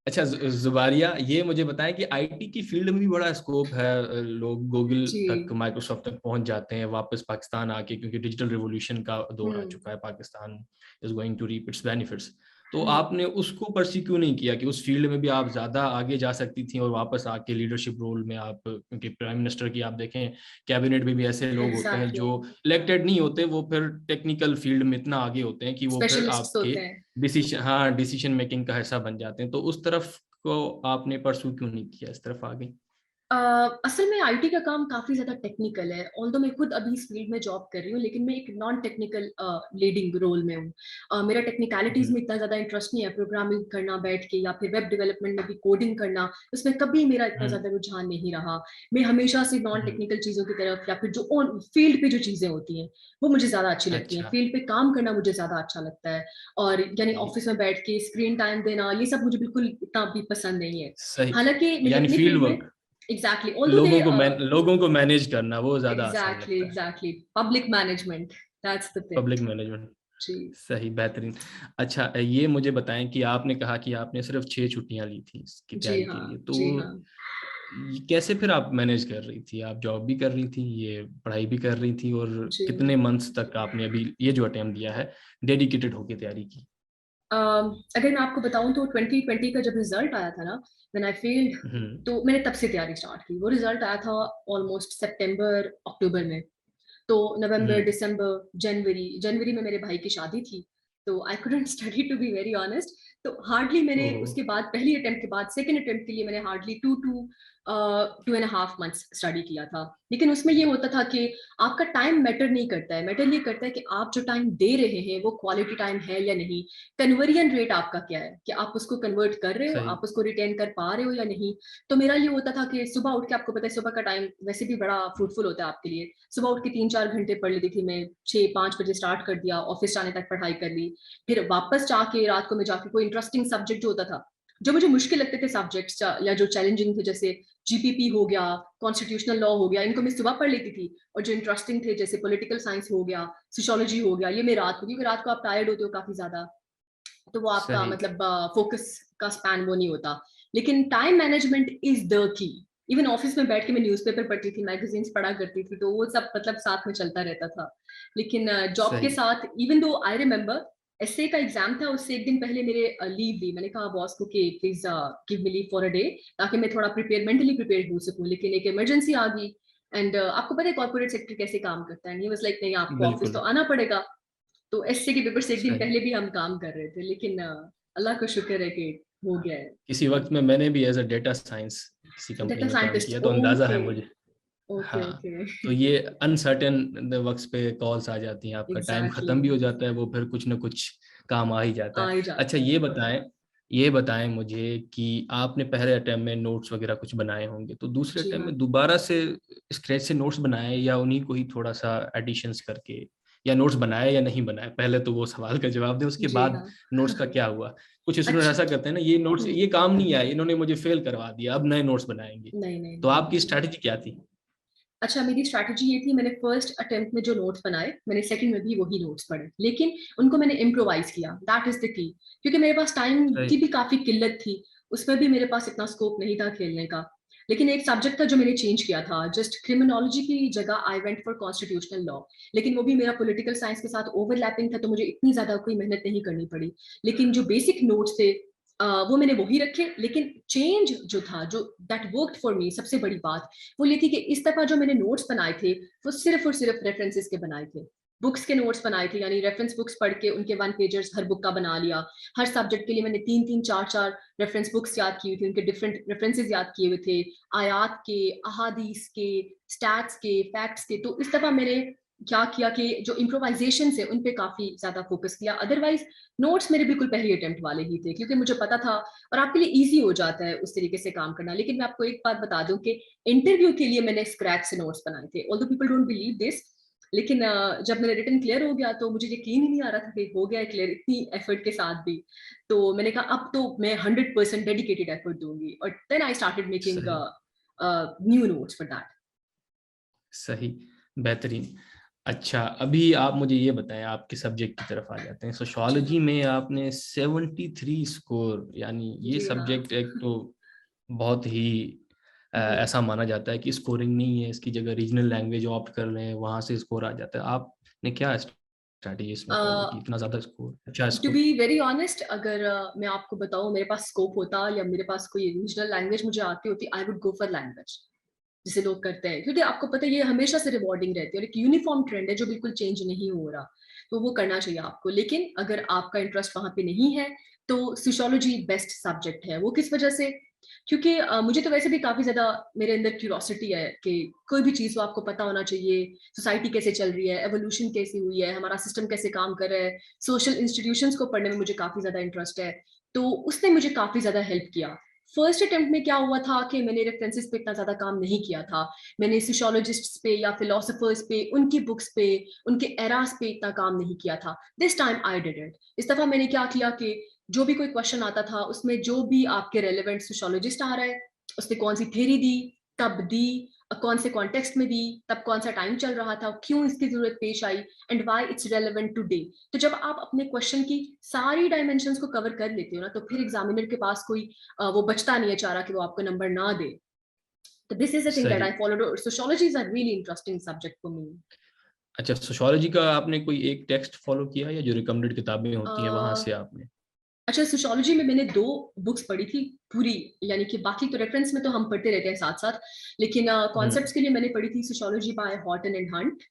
अच्छा, जुबारिया, ये मुझे बताएं कि आईटी की फील्ड में भी बड़ा स्कोप है। लोग गूगल जी। तक, माइक्रोसॉफ्ट तक पहुंच जाते हैं वापस पाकिस्तान आके, क्योंकि डिजिटल रिवॉल्यूशन का दौर आ हम्म। चुका है, Pakistan is going to reap its benefits. तो हम्म। आपने उसको परस्यू क्यों नहीं किया कि उस फील्ड में भी आप ज्यादा आगे जा सकती थी और वापस आके लीडरशिप रोल में आप, क्योंकि प्राइम मिनिस्टर की आप देखें, कैबिनेट में भी ऐसे लोग होते हैं जो एग्जैक्टली, इलेक्टेड नहीं होते, वो फिर टेक्निकल फील्ड में इतना आगे होते हैं कि वो फिर स्पेशलिस्ट आपके होते हैं। डिसीजन, हाँ, डिसीजन मेकिंग का हिस्सा बन जाते हैं। तो उस तरफ को आपने परसू क्यों नहीं किया, इस तरफ आ गई? असल में आईटी का काम काफी ज्यादा टेक्निकल है। ऑल्दो मैं खुद अभी इस फील्ड में जॉब कर रही हूँ, लेकिन मैं एक नॉन टेक्निकल लीडिंग रोल में हूँ। मेरा टेक्निकलिटीज में इतना ज्यादा इंटरेस्ट नहीं है, प्रोग्रामिंग करना बैठ के या फिर वेब डेवलपमेंट में भी कोडिंग करना, उसमें कभी मेरा इतना हम्म ज्यादा रुझान नहीं रहा। मैं हमेशा से नॉन हम्म, टेक्निकल चीजों की तरफ, या फिर जो ऑन फील्ड पे जो चीजें होती हैं वो मुझे ज्यादा अच्छी लगती हैं। अच्छा, फील्ड पे काम करना मुझे ज्यादा अच्छा लगता है। और यानी ये ऑफिस में बैठ के स्क्रीन टाइम देना, ये सब मुझे बिल्कुल इतना भी पसंद नहीं है। सही, हालांकि मेरी यानी अपनी फील्ड फील्ड में वर्क, एग्जैक्टली, ऑल्दो दे लोगों को मैनेज करना वो ज्यादा आसान एग्जैक्टली लगता है। Exactly public management, that's the thing. Public management. जी। सही, बेहतरीन। अच्छा, ये मुझे बताएं कि आपने कहा कि आपने सिर्फ 6 छुट्टियां ली थी इसकी जी तैयारी के हाँ। लिए, तो जी हाँ। ये कैसे फिर आप मैनेज कर रही थी? आप जॉब भी कर रही थी, ये पढ़ाई भी कर रही थी, और जी। कितने मंथ्स तक आपने अभी ये जो अटेम्प्ट दिया है डेडिकेटेड होकर तैयारी की? अगर मैं आपको बताऊं तो 2020 का जब रिजल्ट आया था ना, व्हेन आई फेल्ड, हम्म तो मैंने तब से तैयारी स्टार्ट की। वो रिजल्ट आया था ऑलमोस्ट सितंबर अक्टूबर में। तो नवंबर, हम्म। दिसंबर, जनवरी, जनवरी में मेरे भाई की शादी थी। तो I couldn't study to be very honest. तो हार्डली मैंने ओहो। उसके बाद, पहली अटेम्प्ट के बाद सेकंड अटेम्प्ट के लिए मैंने हार्डली 2.5 मंथ्स स्टडी किया था। लेकिन उसमें ये होता था कि आपका टाइम मैटर नहीं करता है, मैटर ये करता है कि आप जो टाइम दे रहे हैं वो क्वालिटी टाइम है या नहीं। कन्वर्जन रेट आपका क्या है, कि आप उसको कन्वर्ट कर रहे हो, सही। आप उसको रिटेन कर पा रहे हो या नहीं। तो मेरा ये होता था कि सुबह उठ के, आपको पता है सुबह का टाइम वैसे भी बड़ा फ्रूटफुल होता है आपके लिए, सुबह उठ के 3-4 घंटे पढ़ लेती थी मैं। 6-5 बजे स्टार्ट कर दिया, ऑफिस जाने तक पढ़ाई कर ली। फिर वापस जाके रात को मैं जाके कोई इंटरेस्टिंग सब्जेक्ट जो होता था, जो मुझे मुश्किल लगते थे सब्जेक्ट्स या जो चैलेंजिंग थे, जैसे जीपीपी हो गया, कॉन्स्टिट्यूशनल लॉ हो गया, इनको मैं सुबह पढ़ लेती थी। और जो इंटरेस्टिंग थे, जैसे पॉलिटिकल साइंस हो गया, सोशियोलॉजी हो गया, ये मैं रात को, क्योंकि रात को आप टायर्ड होते हो काफी ज्यादा, तो वो आपका सही। मतलब फोकस का स्पैन वो नहीं होता। लेकिन टाइम मैनेजमेंट इज द की। इवन ऑफिस में बैठ के मैं न्यूज़पेपर पढ़ती थी, मैगजीन्स पढ़ा करती थी, तो वो सब मतलब साथ में चलता रहता था। लेकिन जॉब के सही। साथ, even though I remember, S A का एग्जाम था, उससे एक दिन पहले मेरे लीव ली। मैंने कहा बॉस को कि please give me leave for a day, ताकि मैं थोड़ा प्रिपेयर, मेंटली प्रिपेयर हो सकूं। लेकिन एक इमरजेंसी आ गई। एंड आपको पता है कॉर्पोरेट सेक्टर कैसे काम करता है, ही वाज लाइक नहीं, आपको ऑफिस तो बिल्कुल। आना पड़ेगा। तो एसए के पेपर से एक दिन सही। पहले भी हम काम कर रहे थे। लेकिन अल्लाह का शुक्र है कि हो गया है। किसी वक्त में मैंने भी एज अ डेटा साइंस किसी कंपनी डेटा में काम साइंटिस्ट, किया, तो अंदाजा है ओके। मुझे। ओके हाँ, ओके। तो ये अनसर्टेन वक्त पे कॉल्स आ जाती हैं, आपका टाइम एग्जैक्टली, खत्म भी हो जाता है, वो फिर कुछ ना कुछ काम आ ही जाता आ है। ही अच्छा, जाता है। ये बताएं मुझे कि आपने पहले अटेम्प्ट में नोट्स वगैरह कुछ बनाए होंगे, तो दूसरे जी अटेम्प्ट हाँ। में दोबारा से स्क्रैच से नोट्स बनाए, या उन्हीं को ही थोड़ा सा एडिशंस करके, या नोट्स बनाए या नहीं बनाए? पहले तो वो सवाल का जवाब दें, उसके जी बाद हाँ। नोट्स का क्या हुआ? कुछ स्टूडेंट अच्छा। ऐसा करते हैं ना, ये नोट्स, हम्म, ये काम नहीं आए, इन्होंने मुझे फेल करवा दिया, अब नए नोट्स बनाएंगे। नहीं नहीं तो नहीं आपकी नहीं। स्ट्रैटेजी क्या थी? अच्छा, मेरी स्ट्रैटेजी ये थी, मैंने फर्स्ट अटेम्प्ट में जो नोट्स बनाए, मैंने सेकंड में भी वही नोट्स पढ़े, लेकिन उनको मैंने इम्प्रोवाइज किया। दैट इज द की। क्योंकि मेरे पास टाइम सही। की भी काफी किल्लत थी, उसमें भी मेरे पास इतना स्कोप नहीं था खेलने का। लेकिन एक सब्जेक्ट था जो मैंने चेंज किया था, जस्ट क्रिमिनोलॉजी की जगह I went for constitutional law. लेकिन वो भी मेरा पॉलिटिकल साइंस के साथ ओवरलैपिंग था, तो मुझे इतनी ज्यादा कोई मेहनत नहीं करनी पड़ी। लेकिन जो बेसिक नोट्स थे वो मैंने वही रखे। लेकिन चेंज जो था, जो दैट वर्कड फॉर मी, सबसे बड़ी बात वो ये थी कि इस दफा जो मैंने नोट्स बनाए थे वो सिर्फ और सिर्फ रेफरेंसेस के बनाए थे। बुक्स के नोट्स बनाए थे, यानी रेफरेंस बुक्स पढ़ के उनके 1 पेजर्स हर बुक का बना लिया। हर सब्जेक्ट के लिए मैंने 3-3, 4-4 रेफरेंस बुक्स याद की हुई थी, उनके डिफरेंट रेफरेंसेस याद किए हुए थे, आयात के, अहादीस के, स्टैट्स के, फैक्ट्स के। तो इस दफा मेरे क्या किया कि जो इम्प्रोवाइजेशन है उन पे काफी ज्यादा फोकस किया। अदरवाइज नोट्स मेरे बिल्कुल पहली अटेम्प्ट वाले ही थे, क्योंकि मुझे पता था और आपके लिए इजी हो जाता है उस तरीके से काम करना। लेकिन मैं आपको एक बात बता दूं कि इंटरव्यू के लिए मैंने स्क्रैच से नोट्स बनाए थे, although people don't believe this. लेकिन जब मेरा रिटन क्लियर हो गया तो मुझे यकीन ही नहीं आ रहा था कि हो गया क्लियर इतनी एफर्ट के साथ भी। तो मैंने कहा अब तो मैं 100% डेडिकेटेड एफर्ट दूंगी, और देन आई स्टार्टेड मेकिंग सही, न्यू नोट्स फॉर दैट। सही, बेहतरीन। अच्छा, अभी आप मुझे ये बताएं, आपके सब्जेक्ट की तरफ आ जाते हैं। जी सोशियोलॉजी हाँ। में आपने 73 स्कोर, यानी ये जी हाँ। सब्जेक्ट एक तो बहुत ही ऐसा माना जाता है कि स्कोरिंग नहीं है, इसकी जगह रीजनल लैंग्वेज ऑप्ट कर लें, वहां से स्कोर आ जाता है। आपने क्या स्ट्रैटेजी इसमें फॉलो की, इतना ज्यादा स्कोर, अच्छा to score? Be very honest, अगर मैं आपको बताऊं मेरे पास स्कोप होता या मेरे पास कोई रीजनल लैंग्वेज मुझे आती होती, I would go for language, जिसे लोग करते हैं, क्योंकि आपको पता है ये हमेशा से रिवॉर्डिंग रहती है और एक यूनिफॉर्म ट्रेंड है जो बिल्कुल चेंज नहीं हो रहा, तो वो करना चाहिए आपको। लेकिन अगर आपका इंटरेस्ट वहां पे नहीं है तो सोशियोलॉजी बेस्ट सब्जेक्ट है। वो किस वजह से? क्योंकि मुझे तो वैसे भी काफी ज्यादा मेरे अंदर क्यूरोसिटी है कि कोई भी चीज को आपको पता होना चाहिए, सोसाइटी कैसे चल रही है, एवोल्यूशन कैसी हुई है, हमारा सिस्टम कैसे काम कर रहा है। सोशल इंस्टीट्यूशंस को पढ़ने में मुझे काफी ज्यादा इंटरेस्ट है, तो उसने मुझे काफी ज्यादा हेल्प किया। फर्स्ट अटेम्प्ट में क्या हुआ था कि मैंने रेफरेंसेस पे इतना ज्यादा काम नहीं किया था, मैंने सोशियोलॉजिस्ट्स पे या फिलोसोफर्स पे, उनकी बुक्स पे, उनके एरास पे इतना काम नहीं किया था। This time I did it. इस दफा मैंने क्या किया कि जो भी कोई क्वेश्चन आता था उसमें जो भी आपके रेलेवेंट सोशियोलॉजिस्ट आ रहा है, उसने कौन सी थ्योरी दी, कब दी, कौन से कॉन्टेक्स्ट में दी, तब कौन सा टाइम चल रहा था, क्यों इसकी जरूरत पेश आई, and why it's relevant today. तो जब आप अपने क्वेश्चन की सारी डायमेंशंस को कवर कर लेते हो ना, तो फिर एग्जामिनर के पास कोई वो बचता नहीं है चारा कि वो आपको नंबर ना दे। तो this is the thing that सही। I followed. Sociology is a really interesting subject for me. अच्छा, सोशियोलॉजी का आपने कोई एक टेक्स्ट फॉलो किया, या जो रिकमेंडेड किताबें होती हैं वहां से आपने? अच्छा, सोशियोलॉजी में मैंने 2 बुक्स पढ़ी थी पूरी, यानी कि बाकी तो रेफरेंस में तो हम पढ़ते रहते हैं साथ साथ, लेकिन हम्म। कॉन्सेप्ट्स के लिए मैंने पढ़ी थी sociology by Horton and Hunt,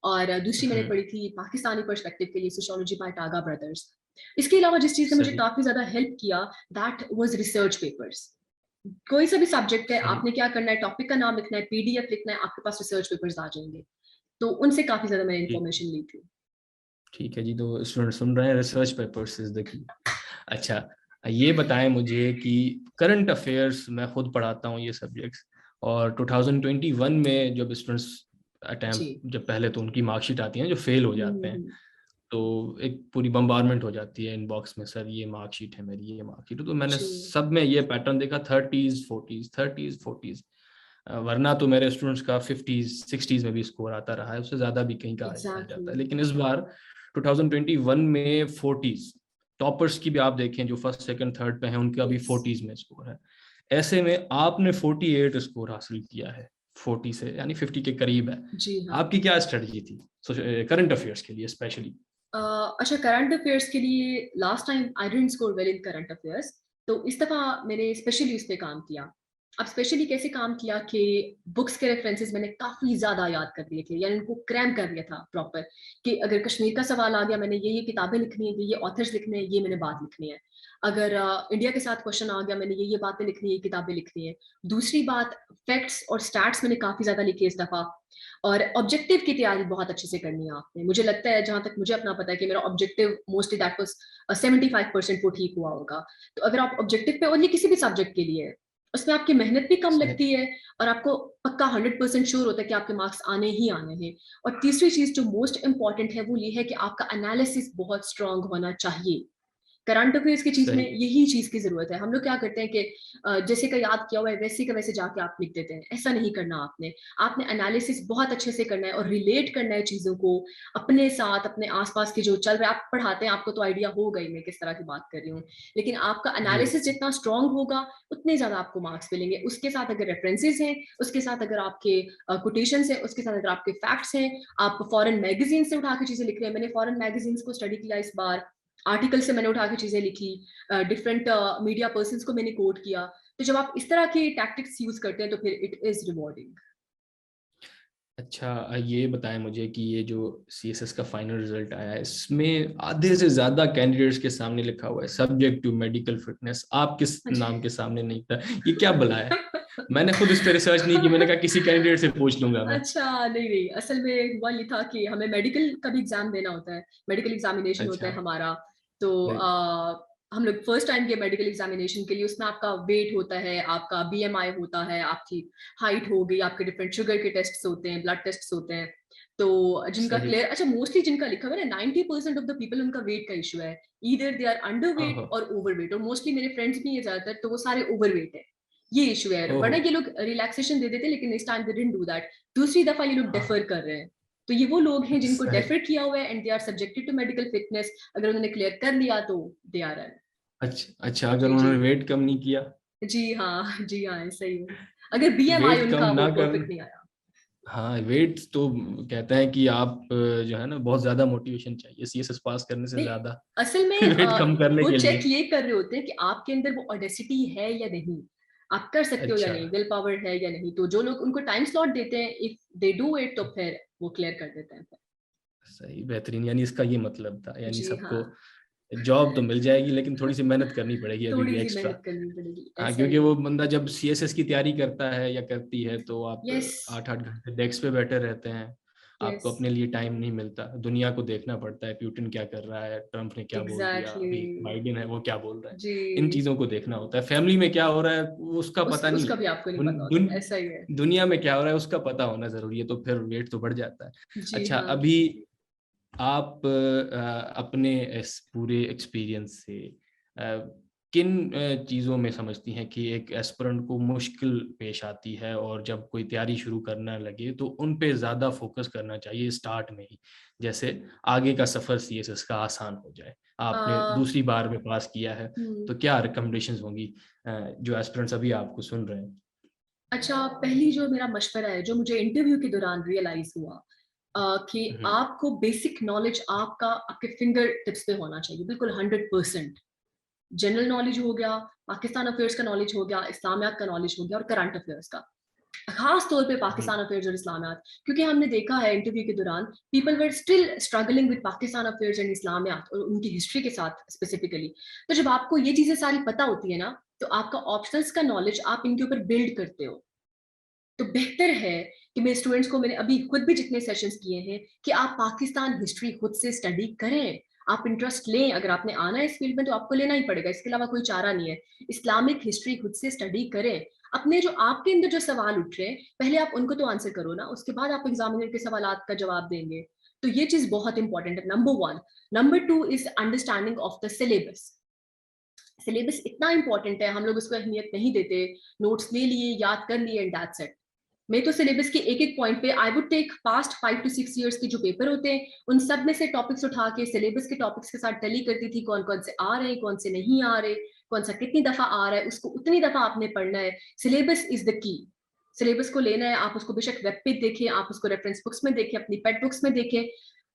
और दूसरी मैंने हम्म। पढ़ी थी पाकिस्तानी पर्सपेक्टिव के लिए सोशियोलॉजी बाय टागा ब्रदर्स। इसके अलावा जिस चीज ने मुझे सही। काफी ज्यादा हेल्प किया, दैट वाज रिसर्च पेपर्स। कोई सा भी सब्जेक्ट है, सही। आपने क्या करना है, टॉपिक का नाम लिखना है, पीडीएफ लिखना है, आपके पास रिसर्च पेपर्स आ जाएंगे। तो उनसे काफी ज्यादा मैंने ठीक। इन्फॉर्मेशन ली थी। ठीक है जी, तो स्टूडेंट सुन रहे हैं, रिसर्च पेपर्स इज द की। अच्छा, ये बताएं मुझे कि करंट अफेयर्स, मैं खुद पढ़ाता हूँ ये सब्जेक्ट्स, और 2021 में जब स्टूडेंट्स जी। अटैम्प्ट, जब पहले तो उनकी मार्कशीट आती है जो फेल हो जाते हैं, हम्म। तो एक पूरी बम्बारमेंट हो जाती है इनबॉक्स में, सर ये मार्कशीट है मेरी, ये मार्कशीट है। तो मैंने जी। सब में ये पैटर्न देखा, 30s 40s 30s 40s, वरना तो मेरे स्टूडेंट्स का 50s 60s में भी स्कोर आता रहा है, उससे ज्यादा भी कहीं का आ जाता एग्जैक्टली। है। लेकिन इस बार 2021 में 40s, टॉपर्स की भी आप देखें जो फर्स्ट सेकंड थर्ड पे हैं, उनका भी यस। 40s में स्कोर है। ऐसे में आपने 48 स्कोर हासिल किया है, 40 से, यानी 50 के करीब है। जी हाँ। आपकी क्या स्ट्रेटजी थी करंट अफेयर्स के लिए स्पेशली? अच्छा, करंट अफेयर्स के लिए last time I didn't score well in current affairs, तो इस दफा मैंने स्पेशली उस पर काम किया। अब स्पेशली कैसे काम किया कि बुक्स के रेफरेंसेस मैंने काफी ज्यादा याद कर लिए थे, यानी उनको क्रैम कर लिया था प्रॉपर, कि अगर कश्मीर का सवाल आ गया, मैंने ये किताबें लिखनी है, ये ऑथर्स लिखने हैं, ये मैंने बात लिखनी है। अगर इंडिया के साथ क्वेश्चन आ गया, मैंने ये बातें लिखनी है, किताबें लिखनी है। दूसरी बात, फैक्ट्स और स्टैट्स मैंने काफी ज्यादा लिखी इस दफा। और ऑब्जेक्टिव की तैयारी बहुत अच्छे से करनी है आपने, मुझे लगता है जहां तक मुझे अपना पता है कि मेरा ऑब्जेक्टिव मोस्टली दैट वाज 75% वो ठीक हुआ होगा। तो अगर आप ऑब्जेक्टिव पे, और ये किसी भी सब्जेक्ट के लिए है, उसमें आपकी मेहनत भी कम लगती है, और आपको पक्का 100% श्योर होता है कि आपके मार्क्स आने ही आने हैं। और तीसरी चीज जो मोस्ट इंपॉर्टेंट है वो ये है कि आपका एनालिसिस बहुत स्ट्रांग होना चाहिए। करंट अफेयर्स की चीज में सही। यही चीज की जरूरत है। हम लोग क्या करते हैं कि जैसे का याद किया हुआ है वैसे का वैसे जाके आप लिख देते हैं, ऐसा नहीं करना आपने। आपने एनालिसिस बहुत अच्छे से करना है और रिलेट करना है चीजों को अपने साथ, अपने आसपास के जो चल रहा है। आप पढ़ाते हैं, आपको तो आइडिया होगा ही मैं किस तरह की बात कर रही हूँ, लेकिन आपका जी। एनालिसिस जितना स्ट्रांग होगा उतने ज्यादा आपको मार्क्स मिलेंगे। उसके साथ अगर रेफरेंसेस हैं, उसके साथ अगर आपके कोटेशंस हैं, उसके साथ अगर आपके फैक्ट्स हैं, आप फॉरेन मैगजीन से उठा के चीजें लिख रहे हैं। मैंने फॉरेन मैगजीन्स को स्टडी किया इस बार, आर्टिकल से मैंने उठा के चीजें लिखी, डिफरेंट मीडिया पर्सन्स को मैंने कोट किया। तो जब आप इस तरह की टैक्टिक्स यूज करते हैं तो फिर इट इज रिवॉर्डिंग। अच्छा, ये बताएं मुझे कि ये जो सीएसएस का फाइनल रिजल्ट आया है, इसमें आधे से ज्यादा कैंडिडेट्स के सामने लिखा हुआ है सब्जेक्ट टू मेडिकल फिटनेस, आप किस नाम के सामने नहीं था, ये क्या भला है? मैंने खुद इस पे रिसर्च नहीं की, मैंने कहा किसी कैंडिडेट से पूछ लूंगा मैं। अच्छा, नहीं नहीं, असल में हुआ ये था कि हमें मेडिकल का भी एग्जाम देना होता है, मेडिकल एग्जामिनेशन होता अच्छा। है हमारा। तो राइट। हम लोग फर्स्ट टाइम के मेडिकल एग्जामिनेशन के लिए, उसमें आपका वेट होता है, आपका बीएमआई होता है, आपकी हाइट हो गई, आपके डिफरेंट शुगर के टेस्ट होते हैं, ब्लड टेस्ट होते हैं। तो जिनका सही। क्लियर, अच्छा मोस्टली जिनका लिखा हुआ है ना 90% ऑफ द पीपल, उनका वेट का इशू है, ईदर दे आर अंडर ओहो। वेट और ओवर वेट, और मोस्टली मेरे फ्रेंड्स भी ये ज्यादातर, तो वो सारे ओवर वेट है, ये इशू है। ओहो। वरना ये लोग रिलैक्सेशन दे देते, लेकिन इस time they didn't do that. दूसरी दफा ये लोग हाँ। डेफर कर रहे हैं। तो ये वो लोग हैं जिनको सही। डेफर किया हुआ है and they are subjected to medical fitness. अगर उन्होंने क्लियर कर लिया तो दे आर रन। अच्छा अच्छा, अगर जी जी उन्होंने वेट कम नहीं किया? जी हाँ, जी हाँ, सही है। अगर बीएमआई वेट कम उनका वो ना कर, परफेक्ट नहीं आया। हाँ वेट तो कहते हैं कि आप जो है ना, बहुत ज्यादा मोटिवेशन चाहिए सीएसएस पास करने से नहीं, ज्यादा असल में वेट कम करने वो के चेक लिए। ये कर रहे होते हैं कि आपके अंदर वो ऑडेसिटी है या नहीं, आप कर सकते हो या अच्छा। नहीं, विल पावर है या नहीं। तो जो लोग उनको टाइम स्लॉट देते हैं, इफ दे डू इट, तो फिर वो क्लियर कर देते हैं फिर। सही, बेहतरीन। यानी इसका ये मतलब था, यानी जी हाँ, सबको जॉब तो मिल जाएगी लेकिन थोड़ी सी मेहनत करनी पड़ेगी अभी थोड़ी भी सी एक्स्ट्रा। मेहनत करनी पड़ेगी, हाँ, ऐसा क्योंकि ही है। वो बंदा जब सीएसएस की तैयारी करता है या करती है तो आप यस 8-8 घंटे डेस्क पे बैठे रहते हैं। यस, आपको अपने लिए टाइम नहीं मिलता, दुनिया को देखना पड़ता है, पुतिन क्या कर रहा है, ट्रम्प ने क्या बोल दिया, एग्जैक्टली, अभी बाइडेन है वो क्या बोल रहा है, जी, इन चीजों को देखना होता है। फैमिली में क्या हो रहा है वो उसका पता नहीं उसका है। भी आपको नहीं पता दुन, होता, दुन, ऐसा ही है। दुनिया में क्या हो रहा है उसका पता होना जरूरी है, तो फिर वेट तो बढ़ जाता है। जी अच्छा, हाँ। अभी आप अपने इस पूरे एक्सपीरियंस से किन चीज़ों में समझती हैं कि एक एस्पिरेंट को मुश्किल पेश आती है, और जब कोई तैयारी शुरू करना लगे तो उन पे ज़्यादा फोकस करना चाहिए स्टार्ट में ही, जैसे आगे का सफ़र सीएसएस का आसान हो जाए? आपने अह, दूसरी बार में पास किया है, हम्म, तो क्या रिकमेंडेशंस होंगी जो एस्पिरेंट्स अभी आपको सुन रहे हैं? अच्छा, पहली जो मेरा मशवरा है, जो मुझे इंटरव्यू के दौरान रियलाइज हुआ, कि हम्म। आपको बेसिक नॉलेज आपका आपके फिंगर टिप्स पे होना चाहिए, बिल्कुल 100%। जनरल नॉलेज हो गया, पाकिस्तान अफेयर्स का नॉलेज हो गया, इस्लामियात का नॉलेज हो गया, और करंट अफेयर्स का, खास तौर पे हम्म। पाकिस्तान अफेयर्स और इस्लामियात। क्योंकि हमने देखा है इंटरव्यू के दौरान, people were still struggling with Pakistan affairs and Islamiat, और उनकी हिस्ट्री के साथ स्पेसिफिकली। तो जब आपको ये चीजें सारी पता होती है ना, तो आपका ऑप्शनल्स का नॉलेज आप इनके ऊपर बिल्ड करते हो। तो बेहतर है कि मेरे स्टूडेंट्स को, मैंने अभी खुद भी जितने सेशंस किए हैं, कि आप पाकिस्तान हिस्ट्री खुद से स्टडी करें, आप इंटरेस्ट लें। अगर आपने आना है इस फील्ड में तो आपको लेना ही पड़ेगा, इसके अलावा कोई चारा नहीं है। इस्लामिक हिस्ट्री खुद से स्टडी करें। अपने जो आपके अंदर जो सवाल उठ रहे हैं, पहले आप उनको तो आंसर करो ना, उसके बाद आप एग्जामिनर के सवाल का जवाब देंगे। तो ये चीज बहुत इंपॉर्टेंट है, number 1। Number 2 is understanding of the syllabus. Syllabus इतना इंपॉर्टेंट है, हम लोग उसको अहमियत नहीं देते। नोट्स ले लिए, याद कर लिए, एंड दैट्स इट। मैं तो सिलेबस के एक एक पॉइंट पे, I would take past 5 to 6 years के जो पेपर होते हैं, उन सब में से टॉपिक्स उठा के सिलेबस के टॉपिक्स के साथ टैली करती थी, कौन कौन से आ रहे हैं, कौन से नहीं आ रहे, कौन सा कितनी दफा आ रहा है, उसको उतनी दफा आपने पढ़ना है। सिलेबस इज द की। सिलेबस को लेना है, आप उसको बेशक वेब पे देखें, आप उसको रेफरेंस बुक्स में देखें, अपनी पेट बुक्स में देखें।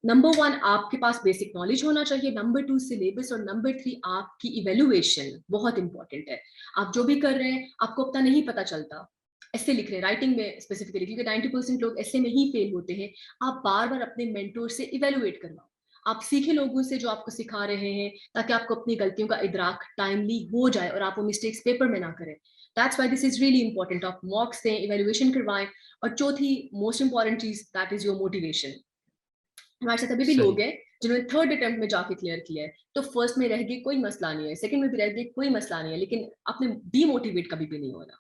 नंबर 1, आपके पास बेसिक नॉलेज होना चाहिए। Number 2, syllabus. और नंबर 3, आपकी इवेल्युएशन बहुत इंपॉर्टेंट है। आप जो भी कर रहे हैं, आपको अपना नहीं पता चलता, ऐसे लिख रहे हैं राइटिंग में स्पेसिफिकली, क्योंकि 90% लोग ऐसे में ही फेल होते हैं। आप बार बार अपने मेंटोर से इवेलुएट करवाओ, आप सीखे लोगों से जो आपको सिखा रहे हैं, ताकि आपको अपनी गलतियों का इदराक टाइमली हो जाए और आप वो मिस्टेक्स पेपर में ना करें। That's why this is really important. आप मॉक्स दें, इवेल्युएशन करवाएं। और चौथी मोस्ट इंपॉर्टेंट चीज, दैट इज योर मोटिवेशन। हमारे साथ अभी भी लोग सही। हैं जिन्होंने थर्ड अटेम्प्ट में जाके क्लियर किया है, तो फर्स्ट में रह गए कोई मसला नहीं है, सेकंड में भी रह गए कोई मसला नहीं है, लेकिन आपने डीमोटिवेट कभी भी नहीं होना।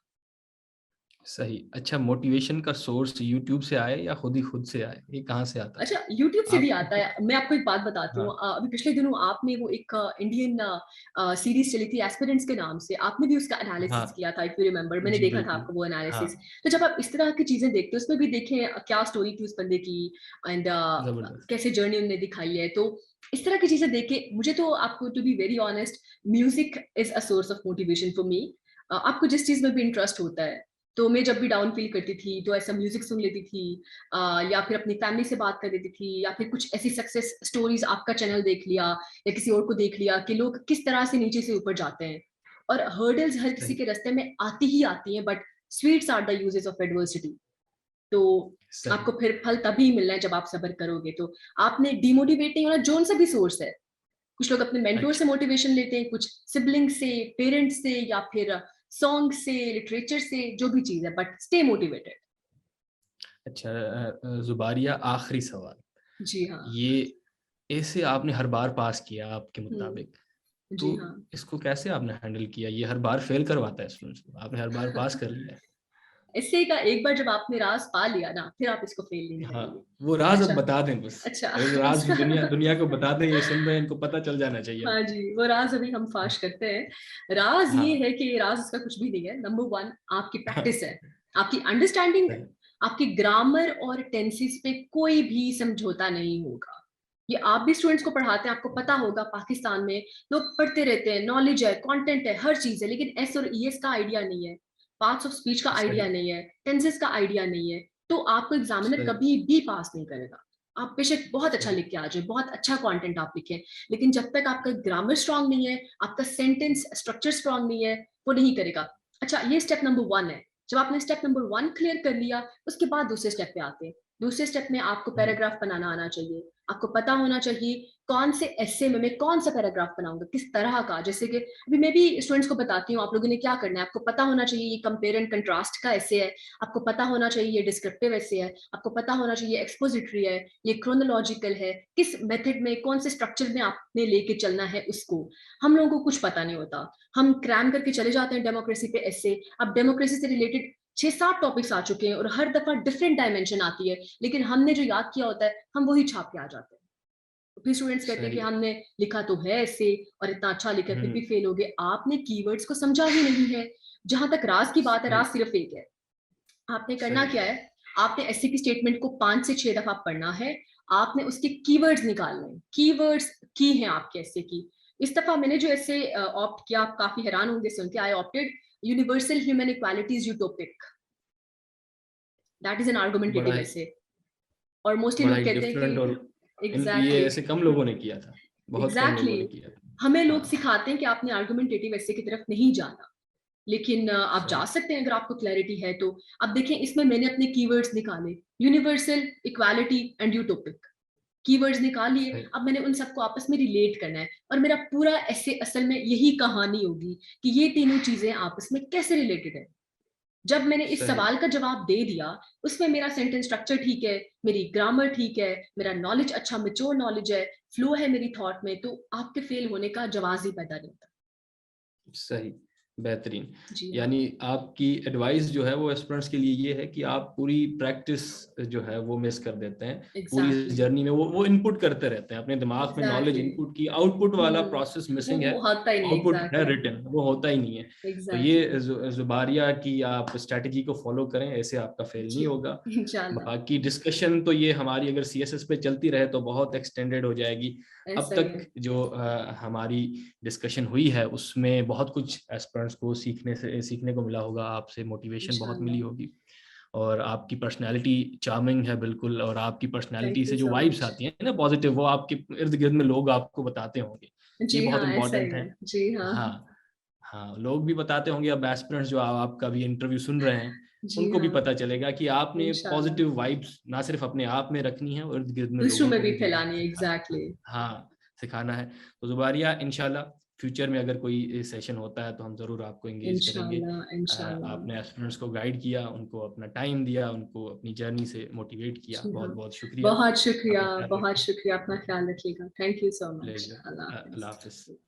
सही। अच्छा, मोटिवेशन का सोर्स यूट्यूब से आए या खुद ही खुद से आए, ये कहाँ से आता है अच्छा, YouTube से भी आपको? आता है। मैं आपको एक बात बताती हूँ, हाँ। अभी पिछले दिनों आपने वो एक इंडियन सीरीज चली थी एस्पिरेंट्स के नाम से, आपने भी उसका हाँ। एनालिसिस किया था, इफ यू रिमेंबर, मैंने जी देखा था बिल्कुल। आपको वो हाँ। एनालिसिस। तो जब आप इस तरह की चीजें देखते हो, उसमें भी देखें क्या स्टोरी थी उस बंदे की, एंड जबरदस्त। कैसे जर्नी उन्होंने दिखाई है। तो इस तरह की चीजें देख के मुझे तो, आपको to be very honest, music is a source of motivation for me. आपको जिस चीज में भी इंटरेस्ट होता है, तो मैं जब भी डाउन फील करती थी तो ऐसा म्यूजिक सुन लेती थी, या फिर अपनी फैमिली से बात कर देती थी, या फिर कुछ ऐसी सक्सेस स्टोरीज, आपका चैनल देख लिया या किसी और को देख लिया कि लोग किस तरह से नीचे से ऊपर जाते हैं। और हर्डल्स हर किसी सही। के रास्ते में आती ही आती हैं, but sweets are the uses of adversity. तो सही। आपको फिर फल तभी मिलना है जब आप सब्र करोगे। तो आपने डिमोटिवेट नहीं होना, जोन सा भी सोर्स है। कुछ लोग अपने मेंटोर से अच्छा। मोटिवेशन लेते हैं, कुछ सिबलिंग से, पेरेंट्स से, या फिर सॉन्ग से, लिटरेचर से, जो भी चीज है, बट स्टे मोटिवेटेड। अच्छा जुबारिया, आखिरी सवाल, जी हाँ। ये ऐसे आपने हर बार पास किया आपके मुताबिक, जी तो हाँ। इसको कैसे आपने हैंडल किया? ये हर बार फेल करवाता है स्टूडेंट्स को, आपने हर बार पास कर लिया है। इससे का एक बार जब आपने राज पा लिया ना, फिर आप इसको फेल नहीं हाँ, करेंगे। वो राज अब अच्छा। बता दें बस। अच्छा। अगर राज उसका दुनिया दुनिया को बता दें, ये सुन रहे हैं, इनको पता चल जाना चाहिए अब। हाँ जी, वो राज अभी हम फाश करते हैं। राज ये हाँ है कि राज इसका कुछ भी नहीं है। नंबर वन, आपकी हाँ, प्रैक्टिस है, आपकी अंडरस्टैंडिंग है, सही। आपकी ग्रामर और टेंसेस पे कोई भी समझौता नहीं होगा। ये आप भी स्टूडेंट्स को पढ़ाते हैं, आपको पता होगा पाकिस्तान में लोग पढ़ते रहते हैं, नॉलेज है, कंटेंट है, हर चीज है, लेकिन एस और ईएस का आइडिया नहीं है, पार्ट्स ऑफ स्पीच का सही आइडिया नहीं है, टेंसेस का आइडिया नहीं है, तो आपको एग्जामिनर सही कभी भी पास नहीं करेगा। आप बेशक बहुत अच्छा सही लिख के आ जाए, बहुत अच्छा कंटेंट आप लिखें, लेकिन जब तक आपका ग्रामर स्ट्रांग नहीं है, आपका सेंटेंस स्ट्रक्चर स्ट्रांग नहीं है, वो नहीं करेगा। अच्छा, ये स्टेप नंबर वन है। जब आपने स्टेप नंबर वन क्लियर कर लिया, उसके बाद दूसरे स्टेप पे आते हैं। दूसरे स्टेप में आपको हम्म, पैराग्राफ बनाना आना चाहिए, आपको पता होना चाहिए कौन से एस्से में मैं कौन सा पैराग्राफ बनाऊंगा, किस तरह का। जैसे कि अभी मैं भी स्टूडेंट्स को बताती हूँ, आप लोगों ने क्या करना है, आपको पता होना चाहिए ये कंपेयर एंड कंट्रास्ट का एस्से है, आपको पता होना चाहिए ये डिस्क्रिप्टिव एस्से है, आपको पता होना चाहिए एक्सपोजिटरी है, ये क्रोनोलॉजिकल है, किस मेथड में, कौन से स्ट्रक्चर में आपने लेके चलना है उसको। हम लोगों को कुछ पता नहीं होता, हम क्रैम करके चले जाते हैं डेमोक्रेसी पे एस्से। अब डेमोक्रेसी से रिलेटेड 6-7 टॉपिक्स आ चुके हैं और हर दफा डिफरेंट डायमेंशन आती है, लेकिन हमने जो याद किया होता है हम वही छाप के आ जाते हैं। तो फिर स्टूडेंट्स कहते हैं कि सही। हमने लिखा तो है ऐसे और इतना अच्छा लिखा है, फिर भी हम्म, फेल हो गए, आपने कीवर्ड्स को समझा ही नहीं है। जहां तक राज की बात है, सही राज सिर्फ एक है। आपने करना सही क्या है, आपने एससी की स्टेटमेंट को 5 से 6 दफा पढ़ना है, आपने उसके कीवर्ड्स निकालने हैं, कीवर्ड्स की हैं आपके एसए की। इस दफा मैंने जो ऐसे ऑप्ट किया, आप काफी हैरान होंगे सुन के, I opted universal human equalities utopic, that is an बड़ा आर्गुमेंटेटिव ही ऐसे। और मोस्टली बड़ा लोग ही कहते हैं डिफरेंट, और कि ये एग्जैक्टली, ऐसे कम लोगों ने किया था, बहुत कम एग्जैक्टली लोगों ने किया था। हमें लोग हाँ सिखाते हैं कि आपने आर्गुमेंटेटिव ऐसे की तरफ नहीं जाना, लेकिन आप जा सही सकते हैं अगर आपको क्लैरिटी है तो। अब देखें, इसमें मैंने अपने कीवर्ड्स निकाले, universal, equality and utopic, keywords निकाल लिए। सही अब मैंने उन सबको आपस में रिलेट करना है, और मेरा पूरा ऐसे असल में यही कहानी होगी कि ये तीनों चीजें आपस में कैसे रिलेटेड है। जब मैंने इस सही सवाल का जवाब दे दिया, उसमें मेरा सेंटेंस स्ट्रक्चर ठीक है, मेरी ग्रामर ठीक है, मेरा नॉलेज अच्छा मेच्योर नॉलेज है, फ्लो है मेरी थॉट में, तो आपके फेल होने का जवाब ही पैदा नहीं होता। सही, बेहतरीन। जी हाँ। यानी आपकी एडवाइस जो है वो एस्पिरेंट्स के लिए ये है कि आप पूरी प्रैक्टिस जो है वो मिस कर देते हैं। पूरी इस एग्जैक्टली। जर्नी में वो इनपुट करते रहते हैं, अपने दिमाग में नॉलेज एग्जैक्टली। इनपुट की, आउटपुट वाला प्रोसेस मिसिंग है। वो होता ही नहीं, आउटपुट है एग्जैक्टली। रिटन, वो होता ही नहीं है। तो एग्जैक्टली। ये जुबारिया की आप स्ट्रैटेजी को फॉलो करें, ऐसे आपका फेल नहीं जी होगा। इंशाल्लाह। बाकी डिस्कशन तो ये हमारी अगर सीएसएस पे चलती रहे तो बहुत एक्सटेंडेड हो जाएगी। अब ऐसा ही है। तक जो हमारी डिस्कशन हुई है उसमें बहुत कुछ एस्पिरेंट्स को सीखने को मिला होगा, आपसे मोटिवेशन बहुत मिली इंशाल्लाह। होगी। और आपकी पर्सनालिटी चार्मिंग है बिल्कुल, और आपकी पर्सनालिटी थैंक यू से जो सो वाइब्स मच। आती हैं ना पॉजिटिव, वो आपके इर्द गिर्द में लोग आपको बताते होंगे, ये जी बहुत हाँ, ऐसा ही इंपॉर्टेंट है। है। जी हाँ। हाँ हाँ, लोग भी बताते होंगे, अब एस्पिरेंट्स जो आपका भी इंटरव्यू सुन रहे हैं जी उनको भी हाँ। पता चलेगा कि आपने इंशाल्लाह। पॉजिटिव वाइब्स ना सिर्फ अपने आप में रखनी है, और इर्द गिर्द में दूसरों लोगों में को भी भी जो है फैलानी है, एग्जैक्टली। हाँ सिखाना है। तो जुबारिया, इंशाल्लाह फ्यूचर में अगर कोई सेशन होता है तो हम ज़रूर आपको एंगेज करेंगे। इंशाल्लाह। इंशाल्लाह। आपने एस्पिरेंट्स को गाइड किया, उनको अपना टाइम दिया, उनको अपनी जर्नी से मोटिवेट किया, जी हाँ। बहुत बहुत शुक्रिया। बहुत शुक्रिया। अपना ख्याल बहुत रखें। शुक्रिया, अपना ख्याल रखिएगा। Thank you so much. Pleasure. अल्लाह अल्लाह हाफिज़। हाफिज।